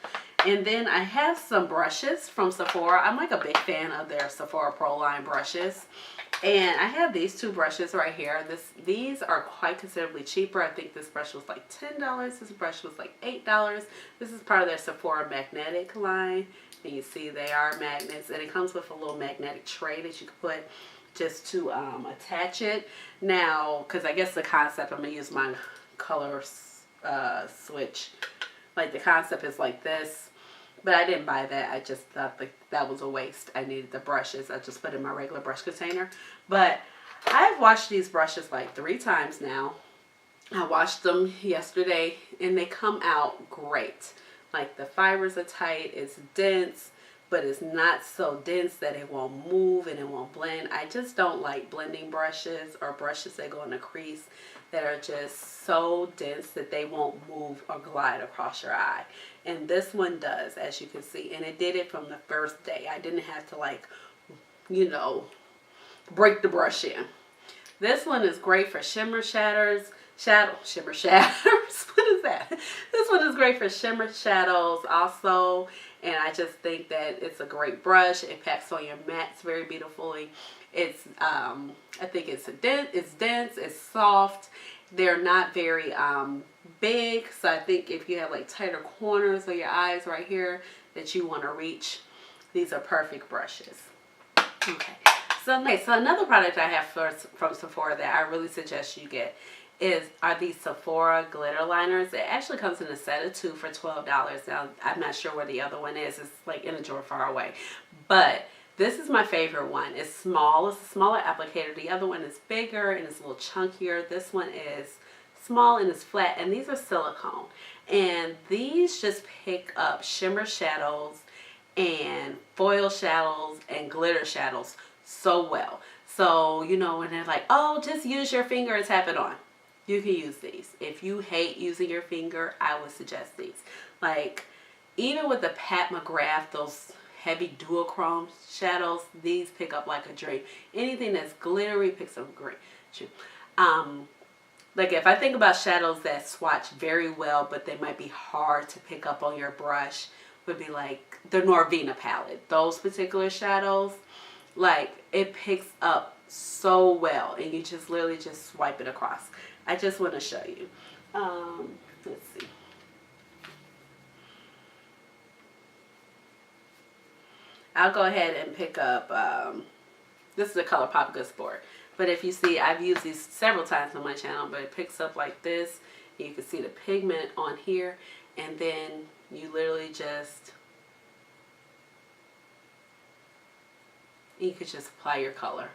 S1: And then I have some brushes from Sephora. I'm like a big fan of their Sephora Pro line brushes. And I have these two brushes right here. These are quite considerably cheaper. I think this brush was like $10. This brush was like $8. This is part of their Sephora magnetic line. And you see they are magnets. And it comes with a little magnetic tray that you can put just to attach it. Now, because I guess the concept, I'm going to use my color switch. Like, the concept is like this. But I didn't buy that. I just thought that was a waste. I needed the brushes. I just put it in my regular brush container. But I've washed these brushes like 3 times now. I washed them yesterday and they come out great. Like, the fibers are tight. It's dense, but it's not so dense that it won't move and it won't blend. I just don't like blending brushes or brushes that go in the crease that are just so dense that they won't move or glide across your eye. And this one does, as you can see. And it did it from the first day. I didn't have to, like, you know, break the brush in. This one is great for shimmer shadows. Shimmer shadows. What is that? This one is great for shimmer shadows also. And I just think that it's a great brush. It packs on your mattes very beautifully. It's, I think it's dense, it's soft. They're not very big. So I think if you have like tighter corners of your eyes right here that you want to reach, these are perfect brushes. Okay. So another product I have from Sephora that I really suggest you get are these Sephora glitter liners. It actually comes in a set of 2 for $12. Now, I'm not sure where the other one is. It's like in a drawer far away. But this is my favorite one. It's small. It's a smaller applicator. The other one is bigger and it's a little chunkier. This one is small and it's flat. And these are silicone. And these just pick up shimmer shadows and foil shadows and glitter shadows so well. So, you know, when they're like, oh, just use your finger and tap it on. You can use these. If you hate using your finger, I would suggest these. Like, even with the Pat McGrath, those heavy duochrome shadows, these pick up like a dream. Anything that's glittery picks up great. Like, if I think about shadows that swatch very well, but they might be hard to pick up on your brush, would be like the Norvina palette. Those particular shadows, like, it picks up so well, and you just literally just swipe it across. I just want to show you. Let's see. I'll go ahead and pick up This is a ColourPop Good Sport. But if you see, I've used these several times on my channel, but it picks up like this. You can see the pigment on here, and then you literally just, you could just apply your color.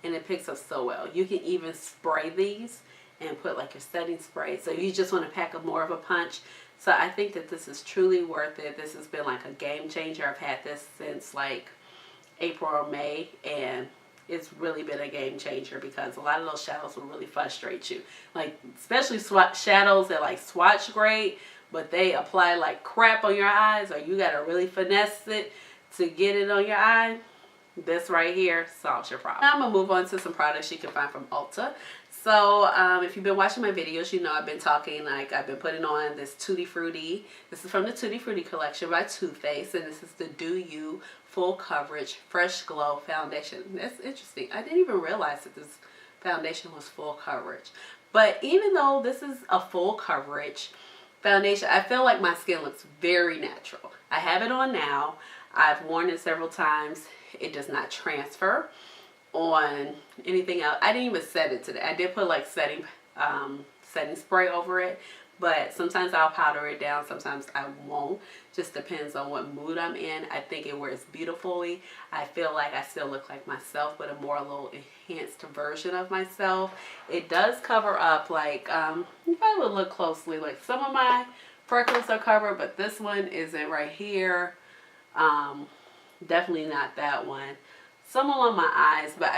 S1: And it picks up so well. You can even spray these and put like your setting spray. So you just want to pack up more of a punch. So I think that this is truly worth it. This has been like a game changer. I've had this since like April or May, and it's really been a game changer because a lot of those shadows will really frustrate you. Like, especially shadows that like swatch great, but they apply like crap on your eyes, or you gotta really finesse it to get it on your eye. This right here solves your problem. Now I'm gonna move on to some products you can find from Ulta. So if you've been watching my videos, you know I've been talking, like I've been putting on this Tutti Frutti. This is from the Tutti Frutti collection by Too Faced, and this is the Do You Full Coverage Fresh Glow Foundation. That's interesting. I didn't even realize that this foundation was full coverage. But even though this is a full coverage foundation, I feel like my skin looks very natural. I have it on now. I've worn it several times. It does not transfer on anything else. I didn't even set it today. I did put like setting spray over it, but sometimes I'll powder it down, sometimes I won't. Just depends on what mood I'm in. I think it wears beautifully. I feel like I still look like myself, but a more little enhanced version of myself. It does cover up, like if I would look closely, like some of my freckles are covered, but this one isn't right here. Definitely not that one. Some along my eyes, but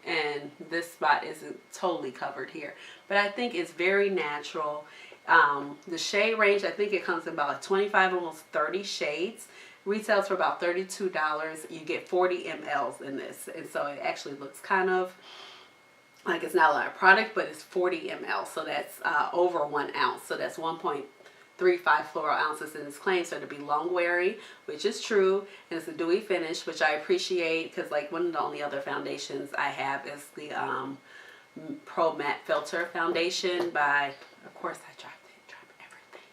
S1: and this spot isn't totally covered here. But I think it's very natural. The shade range, I think it comes in about like 25, almost 30 shades. Retails for about $32. You get 40 mLs in this. And so it actually looks kind of like it's not a lot of product, but it's 40 mL. So that's over 1 ounce. So that's 1.35 floral ounces in this claim, so to be long wearing, which is true, and it's a dewy finish, which I appreciate, because like one of the only other foundations I have is the Pro Matte Filt'r foundation by, of course I dropped everything.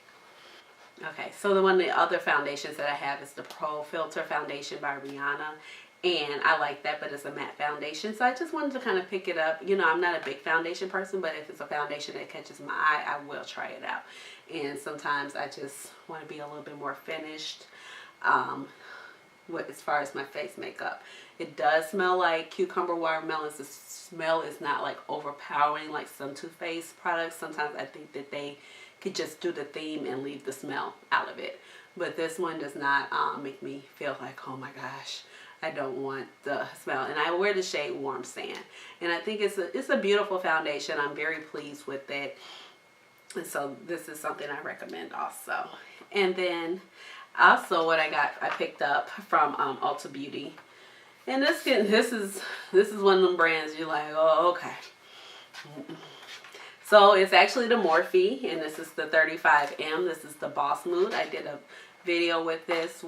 S1: Okay, so the other foundations that I have is the Pro Filt'r foundation by Rihanna, and I like that, but it's a matte foundation, so I just wanted to kind of pick it up. You know, I'm not a big foundation person, but if it's a foundation that catches my eye, I will try it out. And sometimes I just want to be a little bit more finished as far as my face makeup. It does smell like cucumber watermelons. The smell is not like overpowering like some Too Faced products. Sometimes I think that they could just do the theme and leave the smell out of it. But this one does not make me feel like, oh my gosh, I don't want the smell. And I wear the shade Warm Sand. And I think it's a beautiful foundation. I'm very pleased with it. And so this is something I recommend also. And then also what I picked up from Ulta Beauty. And this is one of them brands you're like, oh, okay. So it's actually the Morphe, and this is the 35M. This is the Boss Mood. I did a video with this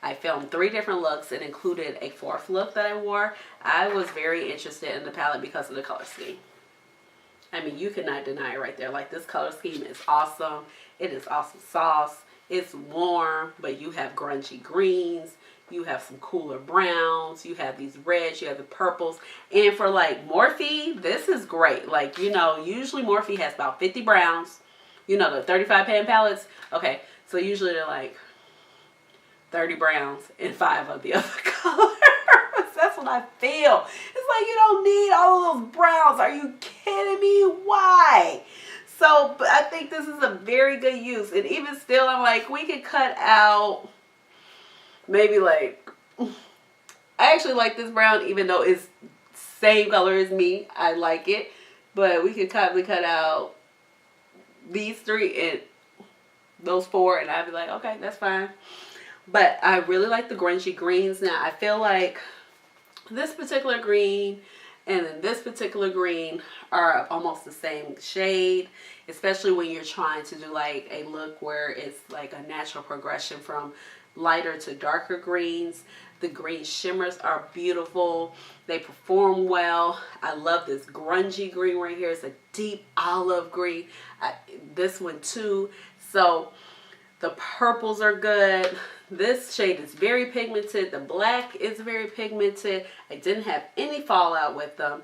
S1: I filmed 3 different looks. It included a 4th look that I wore. I was very interested in the palette because of the color scheme. I mean, you cannot deny it right there. Like, this color scheme is awesome. It is awesome sauce. It's warm, but you have grungy greens. You have some cooler browns. You have these reds. You have the purples. And for, like, Morphe, this is great. Like, you know, usually Morphe has about 50 browns. You know, the 35 pan palettes. Okay, so usually they're, like, 30 browns and 5 of the other colors. That's what I feel. It's like, you don't need all of those browns. Are you kidding me? Why? So, but I think this is a very good use. And even still, I'm like, we could cut out maybe like, I actually like this brown, even though it's same color as me. I like it. But we could probably cut out these 3 and those 4, and I'd be like, okay, that's fine. But I really like the grungy greens. Now, I feel like this particular green and then this particular green are almost the same shade, especially when you're trying to do like a look where it's like a natural progression from lighter to darker greens. The green shimmers are beautiful. They perform well. I love this grungy green right here. It's a deep olive green. This one too. So The purples are good. This shade is very pigmented. The black is very pigmented. I didn't have any fallout with them.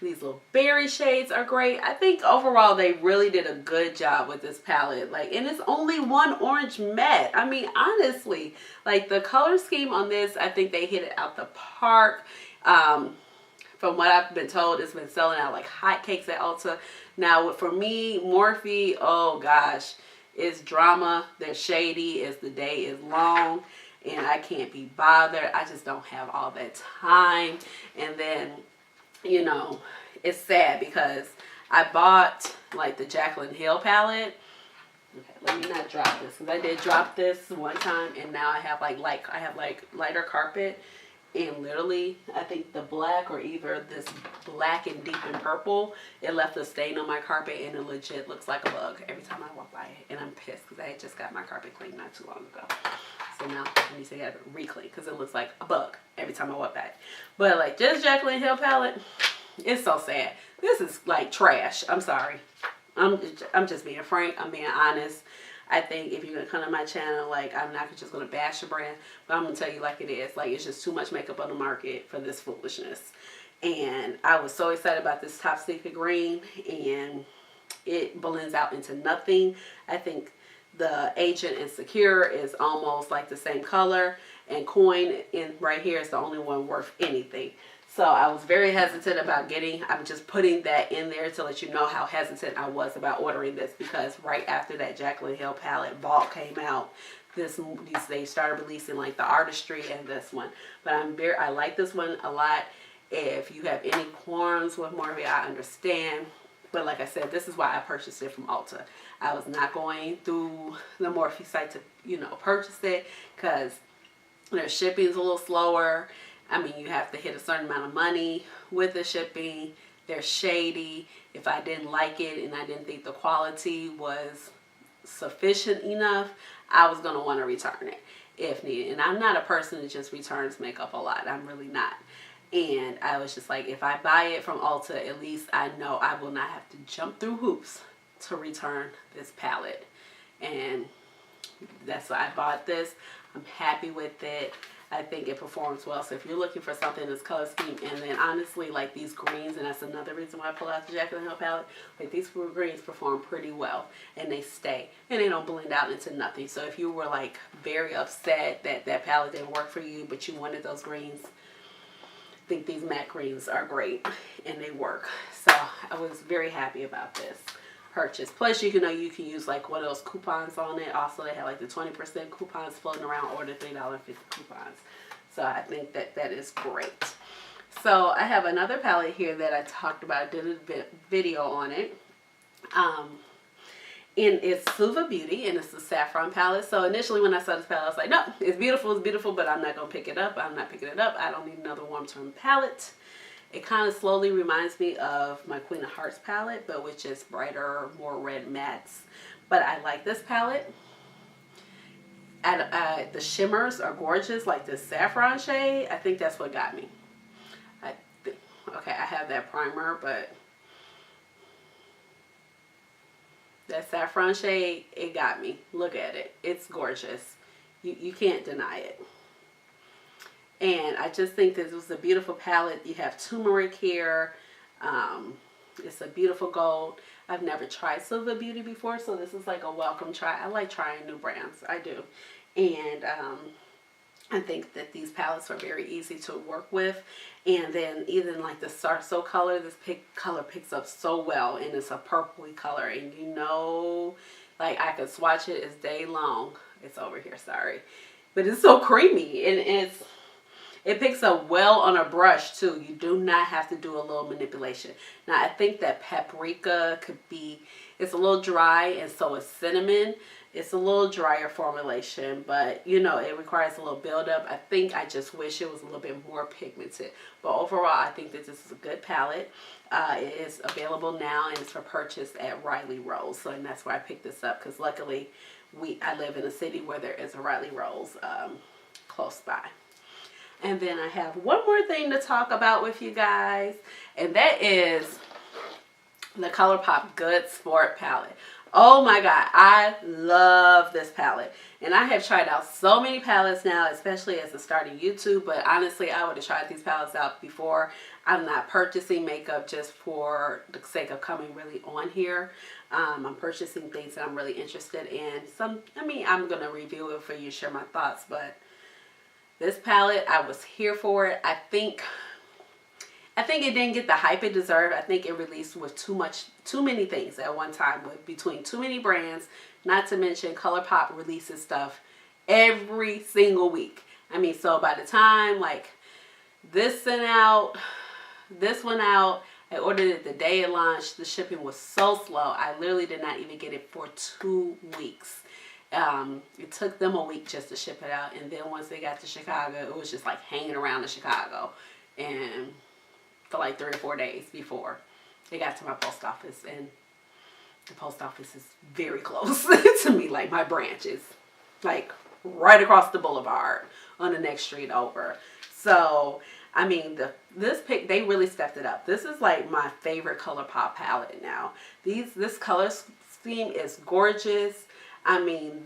S1: These little berry shades are great. I think overall they really did a good job with this palette. Like, and it's only one orange matte. I mean, honestly, like the color scheme on this, I think they hit it out the park. From what I've been told, it's been selling out like hotcakes at Ulta. Now, for me, Morphe, oh gosh, it's drama. They're shady as the day is long, and I can't be bothered. I just don't have all that time. And then, you know, it's sad because I bought like the Jaclyn Hill palette. Okay, let me not drop this because I did drop this one time, and now I have like lighter carpet. And literally, I think the black or either this black and deep in purple, it left a stain on my carpet, and it legit looks like a bug every time I walk by it. And I'm pissed because I had just got my carpet cleaned not too long ago. So now I need to get it re-clean because it looks like a bug every time I walk by it. But like this Jaclyn Hill palette, it's so sad. This is like trash. I'm sorry. I'm just being frank. I'm being honest. I think if you're going to come to my channel, like, I'm not just going to bash the brand, but I'm going to tell you like it is. Like, it's just too much makeup on the market for this foolishness. And I was so excited about this Top Secret Green, and it blends out into nothing. I think the Agent and Secure is almost like the same color, and Coin in right here is the only one worth anything. So I was very hesitant about getting, I'm just putting that in there to let you know how hesitant I was about ordering this, because right after that Jaclyn Hill palette Vault came out, they started releasing like the Artistry and this one. But I like this one a lot. If you have any qualms with Morphe, I understand. But like I said, this is why I purchased it from Ulta. I was not going through the Morphe site to, you know, purchase it because their shipping is a little slower. I mean, you have to hit a certain amount of money with the shipping. They're shady. If I didn't like it and I didn't think the quality was sufficient enough, I was going to want to return it if needed. And I'm not a person that just returns makeup a lot. I'm really not. And I was just like, if I buy it from Ulta, at least I know I will not have to jump through hoops to return this palette. And that's why I bought this. I'm happy with it. I think it performs well. So if you're looking for something in this color scheme, and then honestly, like these greens, and that's another reason why I pull out the Jaclyn Hill palette, like these greens perform pretty well, and they stay, and they don't blend out into nothing. So if you were like very upset that that palette didn't work for you, but you wanted those greens, I think these matte greens are great, and they work. So I was very happy about this purchase. Plus, you can use like one of those coupons on it. Also, they have like the 20% coupons floating around, or the $3.50 coupons. So I think that that is great. So I have another palette here that I talked about. I did a video on it. And it's Suva Beauty, and it's the Saffron palette. So initially when I saw this palette, I was like, no, it's beautiful, but I'm not going to pick it up. I'm not picking it up. I don't need another warm tone palette. It kind of slowly reminds me of my Queen of Hearts palette, but with just brighter, more red mattes. But I like this palette. The shimmers are gorgeous, like this saffron shade. I think that's what got me. Okay, I have that primer, but that saffron shade, it got me. Look at it. It's gorgeous. You can't deny it. And I just think this was a beautiful palette. You have turmeric here. It's a beautiful gold. I've never tried Suva Beauty before, so this is like a welcome try. I like trying new brands. I do. And I think that these palettes are very easy to work with. And then even like the Sarso color, this color picks up so well. And it's a purpley color. And you know, like I could swatch it as day long. It's over here, sorry. But it's so creamy. And it picks up well on a brush too. You do not have to do a little manipulation. Now I think that paprika could be, it's a little dry, and so is cinnamon. It's a little drier formulation, but you know, it requires a little buildup. I think I just wish it was a little bit more pigmented. But overall, I think that this is a good palette. It is available now, and it's for purchase at Riley Rose. So, and that's why I picked this up, because luckily I live in a city where there is a Riley Rose close by. And then I have one more thing to talk about with you guys, and that is the ColourPop Good Sport palette. Oh my god, I love this palette. And I have tried out so many palettes now, especially as a starting YouTube, but honestly, I would have tried these palettes out before. I'm not purchasing makeup just for the sake of coming really on here. I'm purchasing things that I'm really interested in. I'm going to review it for you, share my thoughts, but this palette, I was here for it. I think it didn't get the hype it deserved. I think it released with too many things at one time, with between too many brands. Not to mention ColourPop releases stuff every single week. I mean, so by the time like this went out, I ordered it the day it launched. The shipping was so slow. I literally did not even get it for 2 weeks. It took them a week just to ship it out, and then once they got to Chicago, it was just like hanging around in Chicago, and for like 3 or 4 days before it got to my post office. And the post office is very close to me. Like my branch is like right across the boulevard on the next street over. So I mean, this pick, they really stepped it up. This is like my favorite ColourPop palette now. This color scheme is gorgeous. I mean,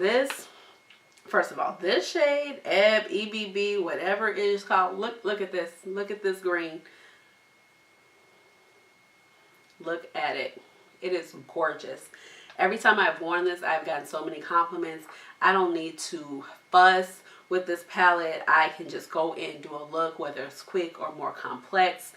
S1: first of all, this shade, EBB, whatever it is called. Look at this. Look at this green. Look at it. It is gorgeous. Every time I've worn this, I've gotten so many compliments. I don't need to fuss with this palette. I can just go in and do a look, whether it's quick or more complex.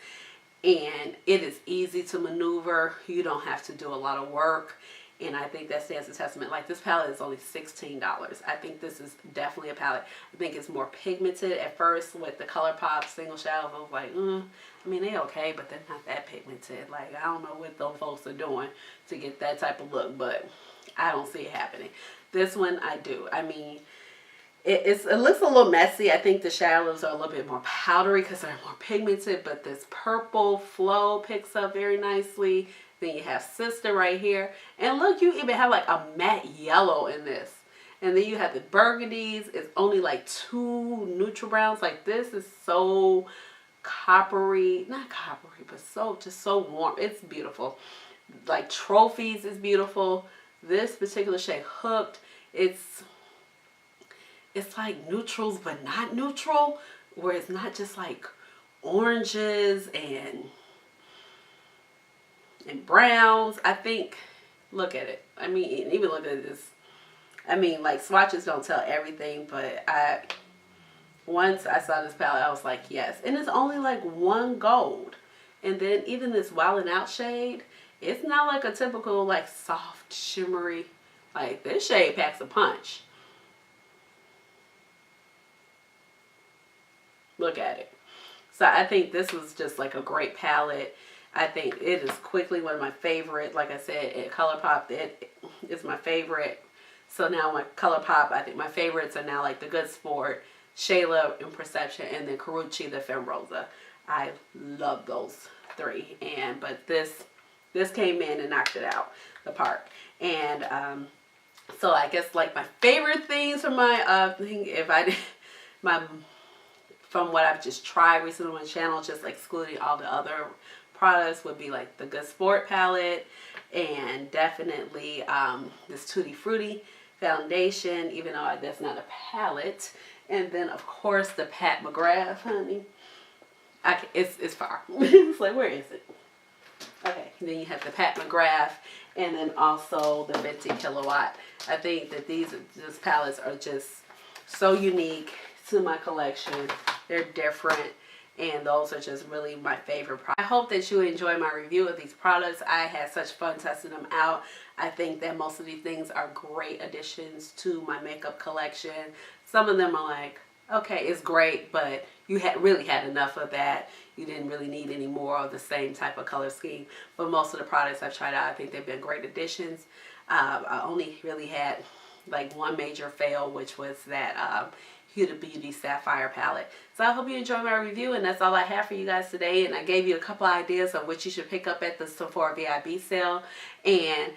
S1: And it is easy to maneuver. You don't have to do a lot of work. And I think that stands a testament. Like, this palette is only $16. I think this is definitely a palette. I think it's more pigmented. At first, with the ColourPop single shadows, I was like, I mean, they're okay, but they're not that pigmented. Like, I don't know what those folks are doing to get that type of look, but I don't see it happening. This one, I do. I mean, it looks a little messy. I think the shadows are a little bit more powdery because they're more pigmented, but this purple flow picks up very nicely. Then you have Sister right here. And look, you even have like a matte yellow in this. And then you have the burgundies. It's only like 2 neutral browns. Like, this is so coppery. Not coppery, but just so warm. It's beautiful. Like, Trophies is beautiful. This particular shade, Hooked, it's like neutrals but not neutral. Where it's not just like oranges and browns. I think, look at it. I mean, even look at this. I mean, like, swatches don't tell everything, but once I saw this palette, I was like, yes. And it's only like 1 gold. And then even this Wildin' Out shade, it's not like a typical like soft shimmery. Like, this shade packs a punch. Look at it. So I think this was just like a great palette. I think it is quickly one of my favorite. Like I said, at ColourPop, it is my favorite. So now my ColourPop, I think my favorites are now like the Good Sport, Shayla in Perception, and then Carucci, the Femme Rosa. I love those 3. But this came in and knocked it out the park. And so I guess like my favorite things from my from what I've just tried recently on my channel, just excluding all the other products, would be like the Good Sport palette, and definitely this Tutti Frutti foundation, even though that's not a palette. And then of course the Pat McGrath, honey. It's far. It's like, where is it? Okay, then you have the Pat McGrath, and then also the Fenty Killawatt. I think that these palettes are just so unique to my collection. They're different, and those are just really my favorite products. I hope that you enjoy my review of these products. I had such fun testing them out. I think that most of these things are great additions to my makeup collection. Some of them are like, okay, it's great, but you really had enough of that. You didn't really need any more of the same type of color scheme. But most of the products I've tried out, I think they've been great additions. I only really had like one major fail, which was that Huda Beauty Sapphire palette. So I hope you enjoyed my review, and that's all I have for you guys today. And I gave you a couple ideas of what you should pick up at the Sephora VIB sale. And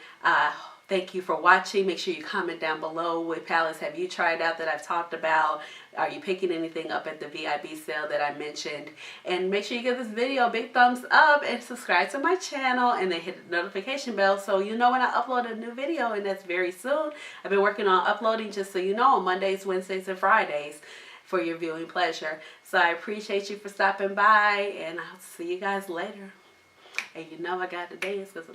S1: Thank you for watching. Make sure you comment down below what palettes have you tried out that I've talked about. Are you picking anything up at the VIB sale that I mentioned? And make sure you give this video a big thumbs up and subscribe to my channel and then hit the notification bell so you know when I upload a new video, and that's very soon. I've been working on uploading, just so you know, on Mondays, Wednesdays, and Fridays for your viewing pleasure. So I appreciate you for stopping by, and I'll see you guys later. And you know I got to dance because